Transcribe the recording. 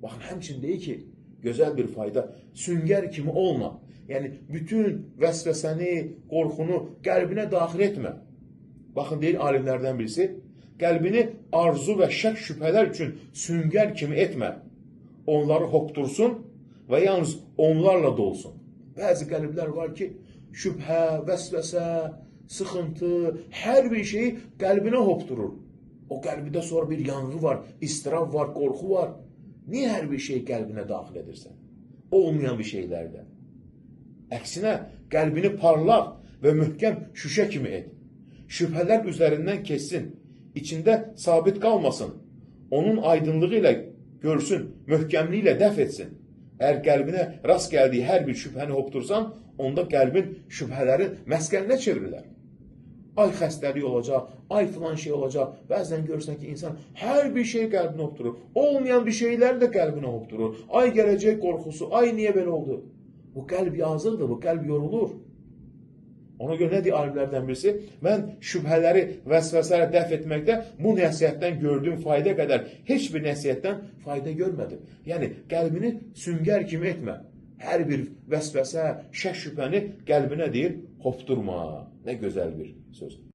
Baxın, həmçinin deyir ki, gözəl bir fayda, süngər kimi olma. Yəni, bütün vəsvəsəni, qorxunu qəlbinə daxil etmə. Baxın, deyir alimlərdən birisi, qəlbini arzu və şək şübhələr üçün süngər kimi etmə. Onları hoptursun və yalnız onlarla dolsun. Bəzi qəlblər var ki, şübhə, vəsvəsə, sıxıntı, hər bir şeyi qəlbinə hopturur. O qəlbində sonra bir yanğı var, istirab var, qorxu var. Niyə hər bir şeyi qəlbinə daxil edirsən? Olmayan bir şeylərdə. Əksinə, qəlbini parlaq və möhkəm şüşə kimi et. Şübhələr üzərindən keçsin, içində sabit qalmasın. Onun aydınlığı ilə görsün, möhkəmliyi ilə dəf etsin. Əgər qəlbinə rast gəldiyi hər bir şübhəni hoptursan, onda qəlbin şübhələrin məskəninə çevrilər. Ay xəstəlik olacaq, ay filan şey olacaq. Bəzən görürsən ki, insan hər bir şey qəlbinə hopturur. Olmayan bir şeyləri də qəlbinə hopturur. Ay gələcək qorxusu, ay niyə belə oldu? Bu qəlb yazıqdır, bu qəlb yorulur. Ona görə nə deyir alimlərdən birisi? Mən şübhələri, vəsvəsələri dəf etməkdə bu nəsihətdən gördüyüm fayda qədər heç bir nəsihətdən fayda görmədim. Yəni, qəlbini süngər kimi etmə. Hər bir vəsvəsə, şək şübhəni qəlbinə deyir, hopturma. Nə gözəl bir söz.